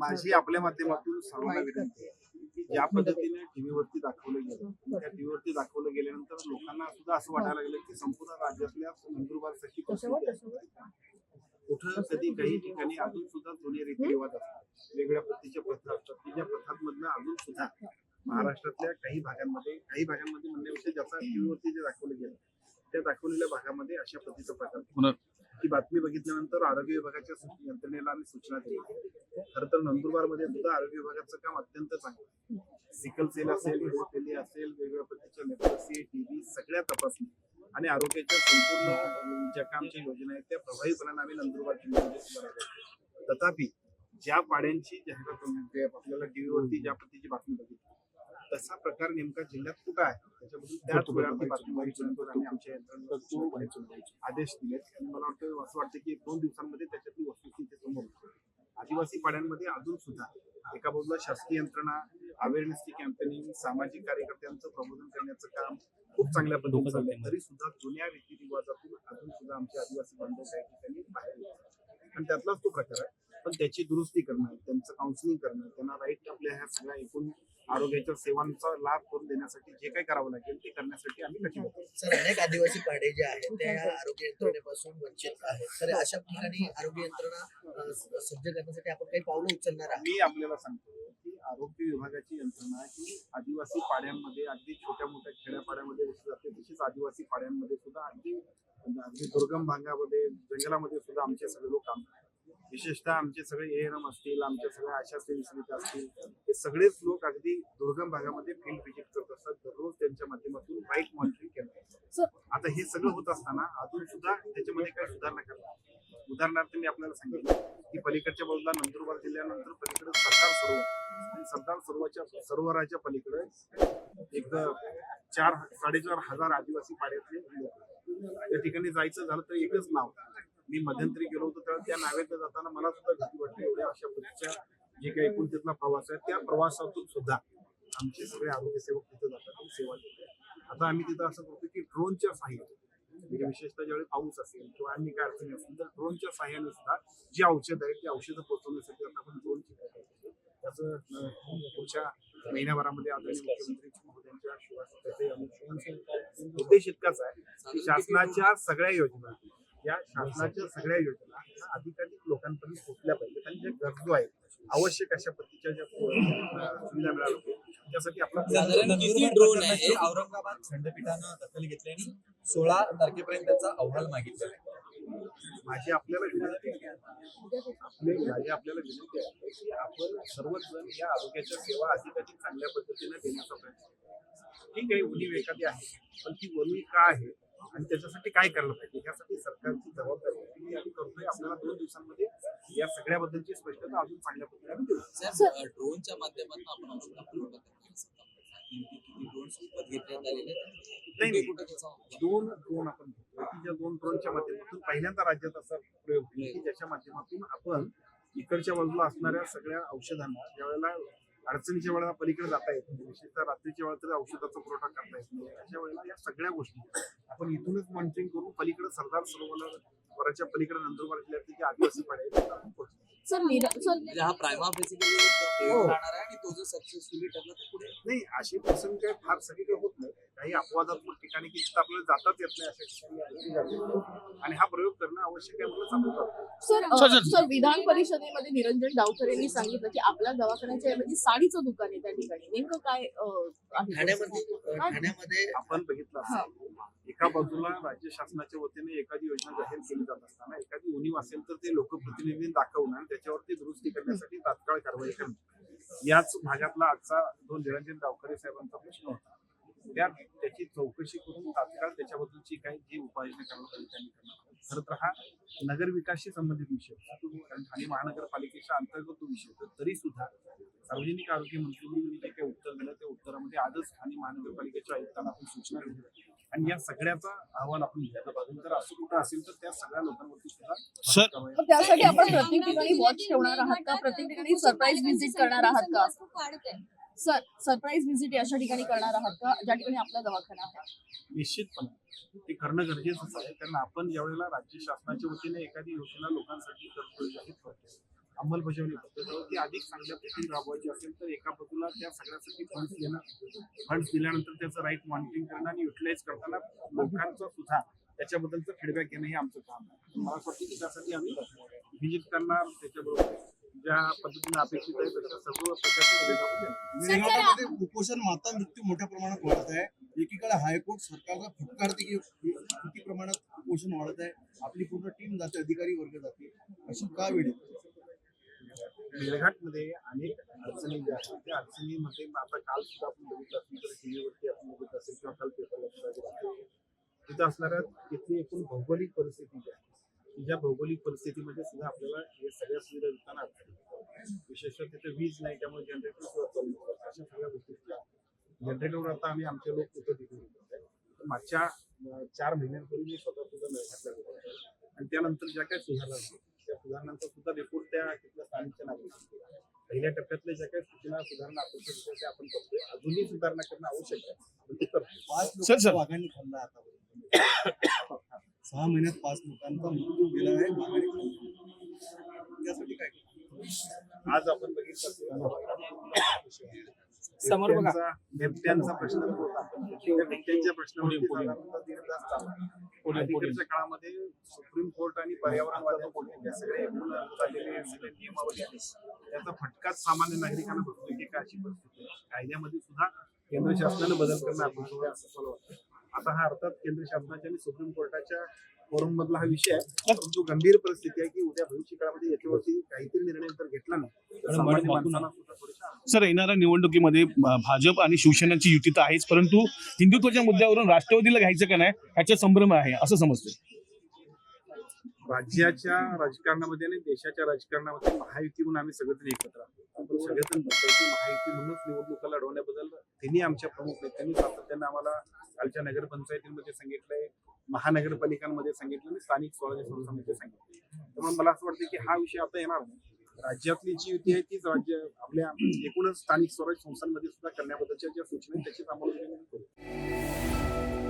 माझी आपल्या माध्यमातून सर्वांना विनंती आहे की ज्या पद्धतीने टीव्हीवरती दाखवलं गेलं, त्या टीव्हीवरती दाखवलं गेल्यानंतर लोकांना सुद्धा असं वाटायला लागलं की संपूर्ण राज्यातल्या नंदुरबार सारखी कुठं कधी काही ठिकाणी अजून सुद्धा जुने रीतिरिवाज असतात, वेगवेगळ्या पद्धतीच्या प्रथा असतात की ज्या प्रथांमधनं अजून सुद्धा महाराष्ट्रातल्या काही भागांमध्ये म्हणण्याविषयी ज्याचा टीव्हीवरती जे दाखवलं गेलं त्या दाखवलेल्या भागामध्ये अशा पद्धतीचा प्रकार ही बातमी बघितल्यानंतर आरोग्य विभागाच्या यंत्रणेला आम्ही सूचना दिली. खरं तर नंदुरबारमध्ये सुद्धा आरोग्य विभागाचं काम अत्यंत चांगलं आहे. सिकल सेल असेल, हिमोफिलिया असेल, वेगवेगळ्या पद्धतीच्या लेप्रोसी, टीबी सगळ्या तपासणी आणि आरोग्याच्या संपूर्ण ज्या कामच्या योजना आहेत त्या प्रभावीपणाने आम्ही नंदुरबार जिल्ह्यामध्ये सुद्धा राबवतो. तथापि ज्या पाड्यांची जाहिरात आपल्याला टीव्हीवरती ज्या पद्धतीची बातमी बघितली तसा प्रकार नेमका जिल्ह्यात कुठं आहे त्याच्याबद्दल त्याच वेळाची बातमी बघितल्यानंतर आम्ही आमच्या यंत्रणेला आदेश दिलेत. आणि मला वाटतं असं वाटतं की 1-2 दिवसांमध्ये त्याच्यातली वस्तुस्थिती समोर आदिवासी पाड्यांमध्ये अजून सुद्धा एका बाजूला शासकीय यंत्रणा, अवेअरनेसची कॅम्पेनिंग, सामाजिक कार्यकर्त्यांचं प्रबोधन करण्याचं काम खूप चांगल्या पद्धतीने चाललंय. तरी सुद्धा जुन्या रीतिरिवाजातून अजून सुद्धा आमचे आदिवासी बांधव काही ठिकाणी बाहेर येतात आणि त्यातलाच तो प्रकार आहे. पण त्याची दुरुस्ती करणं, त्यांचं काउन्सिलिंग करणं, त्यांना राईट आपल्या ह्या सगळ्या एकूण आरोग्याच्या सेवांचा लाभ करून देण्यासाठी जे काही करावं लागेल ते करण्यासाठी आम्ही कटिबद्ध आहोत. सर, अनेक आदिवासी पाडे जे आहेत त्या आरोग्य यंत्रणेपासून वंचित आहेत. तर अशा ठिकाणी आरोग्य यंत्रणा सज्ज करण्यासाठी आपण काही पावलं उचलणार आहात? मी आपल्याला सांगतो की आरोग्य विभागाची यंत्रणा ही आदिवासी पाड्यांमध्ये अगदी छोट्या मोठ्या खेड्यापाड्यामध्ये जाते, तशीच आदिवासी पाड्यांमध्ये सुद्धा अगदी दुर्गम भागामध्ये जंगलामध्ये सुद्धा आमचे सगळे लोक काम करतात. विशेषतः आमचे सगळे एएनएम असतील, आमच्या सगळ्या आशा सेविका असतील, हे सगळेच लोक अगदी दुर्गम भागामध्ये फील्ड व्हिजिट करत असतात. दररोज त्यांच्या माध्यमातून बाईक मॉनिटरिंग केलं जातं. आता हे सगळं होत असताना अजून सुद्धा त्याच्यामध्ये काही सुधारणा करतात. उदाहरणार्थ मी आपल्याला सांगितलं की पलीकडच्या बाजूला नंदुरबार जिल्ह्यानंतर पलीकडे सरदार सरोवर आणि सरदार सरोवराच्या पलीकडे एक 4-4.5 हजार आदिवासी पाड्यातले लोक. त्या ठिकाणी जायचं झालं तर एकच नाव. मी मध्यंतरी गेलो होतो तर त्या नावेत जाताना मला सुद्धा भीती वाटली. एवढ्या अशा पद्धतीच्या जे काही एकूण तिथला प्रवास आहे त्या प्रवासातून सुद्धा आमचे सगळे आरोग्य सेवक तिथे जातात आणि सेवा देतात. आता आम्ही तिथं असं करतो की ड्रोनच्या सहाय्याने म्हणजे विशेषतः ज्यावेळी पाऊस असेल किंवा अन्य काय अडचणी असतील तर ड्रोनच्या सहाय्याने सुद्धा जी औषध आहेत ती औषधं पोहोचवण्यासाठी आता आपण ड्रोनची काय करतो त्याचं पुढच्या महिन्याभरामध्ये आदरणीय मुख्यमंत्री महोदयांच्या आशीर्वादाने उद्देश इतकाच आहे की शासनाच्या सगळ्या योजना अधिकाधिक लोकांपर्यंत पोहोचल्या पाहिजेत आणि ज्या गरजू आहेत आवश्यक अशा पद्धतीच्या ज्या सुविधा मिळाल्या त्यासाठी आपला साधारण किती ड्रोन आहे औरंगाबाद खंडपीठानं दखल घेतली आणि 16 तारखेपर्यंत त्याचा अहवाल मागितलेला आहे. माझी आपल्याला विनंती आहे की आपण सर्वच जण या आरोग्याच्या सेवा अधिकाधिक चांगल्या पद्धतीने देण्याचा प्रयत्न करू. ठीक आहे, उणीव एखादी आहे पण ती उणीव का आहे आणि त्याच्यासाठी काय करायला पाहिजे यासाठी सरकारची जबाबदारी आम्ही करतोय. आपल्याला 2 दिवसांमध्ये या सगळ्याबद्दलची स्पष्टता अजून चांगल्या पद्धतीने देऊ. सर, ड्रोनच्या माध्यमातून आपण औषध पुरवठा किती ड्रोन्स विकत घेण्यात आलेले नाही, 2 ड्रोन आपण घेतोय की ज्या 2 ड्रोनच्या माध्यमातून पहिल्यांदा राज्यात असा प्रयोग होईल की ज्याच्या माध्यमातून आपण इकडच्या बाजूला असणाऱ्या सगळ्या औषधांना ज्यावेळेला अडचणीच्या वेळेला पलीकडे जाता येत नाही, विशेषतः रात्रीच्या वेळेला तरी औषधाचा पुरवठा करता येत नाही, अशा वेळेला या सगळ्या गोष्टी आपण इथूनच मॉनिटरिंग करून पलीकडे सरदार सरोवराच्या पलीकडे नंदुरबार जिल्ह्यातली जी आदिवासी पाड्या आहेत आपण पोहोचतो. म्हणजे हा प्रायमा बेसिकली प्रयोग राहणार आहे आणि तो जर सक्सेसफुली ठरला तर पुढे नाही अशी प्रसंग काय फार सगळीकडे होत नाही. काही अपवादात्मक ठिकाणी की जिथं आपल्याला जाताच येत नाही अशा ठिकाणी आणि हा प्रयोग करणं आवश्यक आहे म्हणून चालू करतो. सर, विधान परिषदेमध्ये निरंजन डावकर यांनी सांगितलं की आपल्या दवाखान्याच्या ऐवजी साडीचं दुकान आहे त्या ठिकाणी. नेमकं काय ठाण्यामध्ये आपण बघितलं असेल एका बाजूला राज्य शासनाच्या वतीने एखादी योजना जाहीर केली जात असताना एखादी उणीव असेल तर ते लोकप्रतिनिधींनी दाखवणं आणि त्याच्यावरती दुरुस्ती करण्यासाठी तात्काळ कारवाई करणं. याच भागातला आजचा जो निरंजन डावखरे साहेबांचा प्रश्न होता त्याची चौकशी करून तात्काळ त्याच्याबद्दलची काही जी उपाययोजना करायला पाहिजे त्यांनी करणार. खरं तर हा नगर विकासशी संबंधित विषय कारण ठाणे महानगरपालिकेच्या अंतर्गत तो विषय होता. तरी सुद्धा सार्वजनिक आरोग्य मंत्र्यांनी जे काही उत्तर दिलं त्या उत्तरामध्ये आजच ठाणे महानगरपालिकेच्या आयुक्तांना आपण सूचना दिली आणि या सगळ्याचा अहवाल आपण घ्यायला पाहिजे. तर असं कुठं असेल तर त्या सगळ्या लोकांवरती सुद्धा त्यासाठी आपण प्रत्येक ठिकाणी वॉच ठेवणार आहात का? प्रत्येक ठिकाणी सरप्राईज व्हिजिट करणार आहात का? सरप्राईज व्हिजिट अशा ठिकाणी करणार आहात का ज्या ठिकाणी आपला दवाखाना आहे? निश्चितपणे ते करणं गरजेचंच आहे कारण आपण ज्यावेळेला राज्य शासनाच्या वतीने एखादी योजना लोकांसाठी करतोय जाहीर करतोय अंमलबजावणी करतो ती अधिक चांगल्या पद्धतीने राबवायची असेल तर एका बाजूला त्या सगळ्यासाठी फंड्स देणं, फंड्स दिल्यानंतर त्याचं राईट मॉनिटरिंग करणं आणि युटिलाइज करताना लोकांचा सुद्धा त्याच्याबद्दलचं फीडबॅक घेणं हे आमचं काम आहे. मला असं वाटतं की त्यासाठी आम्ही व्हिजिट करणार, त्याच्याबरोबर ज्या पद्धतीने अपेक्षित आहे तशा सर्व प्रकारच्या सुविधा आपण देणार. मेळघाटामध्ये कुपोषण माता मृत्यू मोठ्या प्रमाणात वाढत आहे. एकीकडे हायकोर्ट सरकारला फटकारते की किती प्रमाणात कुपोषण वाढत आहे. आपली पूर्ण टीम जाते, अधिकारी वर्ग जाते, अशी का वेळ येते? मेळघाटमध्ये अनेक अडचणी ज्या आहेत त्या अडचणीमध्ये आता काल सुद्धा आपण बघितलं असेल तर टीव्हीवरती आपण बघितलं असेल किंवा काल पेपरला तिथं असणाऱ्या तिथली एकूण भौगोलिक परिस्थिती जी आहे ज्या भौगोलिक परिस्थितीमध्ये सुद्धा आपल्याला हे सगळ्या सुविधा देताना अडचणी, विशेषतः तिथे वीज नाही त्यामुळे जनरेटर सुद्धा चालू नसतात. अशा सगळ्या गोष्टी जनरेटरवर आता आम्ही आमचे लोक तिथं तिथे मागच्या 4 महिन्यांपूर्वी मी स्वतः सुद्धा मेळघाटला गेलो आणि त्यानंतर ज्या काही सुधारणा झाल्या त्या सुधारणांचा सुद्धा रिपोर्ट त्या तिथल्या स्थानिकच्या नागरिकांनी पहिल्या टप्प्यातल्या ज्या काही सूचना सुधारणा अपेक्षित होत्या त्या आपण करतोय. अजूनही सुधारणा करणं आवश्यक आहे पण ते करतो. 5 लोकांचा वाघांनी खाल्ला आतापर्यंत. 6 महिन्यात 5 लोकांचा मृत्यू गेला आहे वाघांनी खाल्ला. त्यासाठी काय आज आपण बघितलं बिबट्यांचा प्रश्न जो होता त्या बिबट्यांच्या प्रश्नावरती साधारणतः 1.5 तास चालला. अलीकडच्या काळामध्ये सुप्रीम कोर्ट आणि पर्यावरणवाद्यांच्या सगळे एकूण झालेले सगळे नियमावली आहेत त्याचा फटकाच सामान्य नागरिकांना बसतो की काय अशी परिस्थिती आहे. कायद्यामध्ये सुद्धा केंद्र शासनाने बदल करणं अपेक्षित आहे असं मला वाटतं. आता हा अर्थात केंद्र शासनाच्या आणि सुप्रीम कोर्टाच्या फोरम मधला हा विषय आहे परंतु गंभीर परिस्थिती आहे की उद्या भविष्य काळामध्ये याच्यावरती काहीतरी निर्णय जर घेतला नाही तर सामान्य माणसाला सुद्धा थोडीशा सर, येणाऱ्या निवडणुकीमध्ये भाजप आणि शिवसेनेची युती तर आहेच, परंतु हिंदुत्वाच्या मुद्द्यावरून राष्ट्रवादीला घ्यायचं का नाही ह्याचा संभ्रम आहे असं समजते. राज्याच्या राजकारणामध्ये आणि देशाच्या राजकारणामध्ये महायुती म्हणून आम्ही सगळेजण एकत्र आहोत. आपण सगळेजण म्हणतोय की महायुती म्हणूनच निवडणुका लढवण्याबद्दल त्यांनी आमच्या प्रमुख नेत्यांनी सातत्याने आम्हाला कालच्या नगरपंचायतीमध्ये सांगितलंय, महानगरपालिकांमध्ये सांगितलं आणि स्थानिक स्वराज्य संस्थांमध्ये सांगितलं. त्यामुळे मला असं वाटतं की हा विषय आता येणार नाही. राज्यातली जी युती आहे तीच राज्य आपल्या एकूणच स्थानिक स्वराज्य संस्थांमध्ये सुद्धा करण्याबद्दलच्या ज्या सूचना आहेत त्याचीच अंमलबजावणी करू.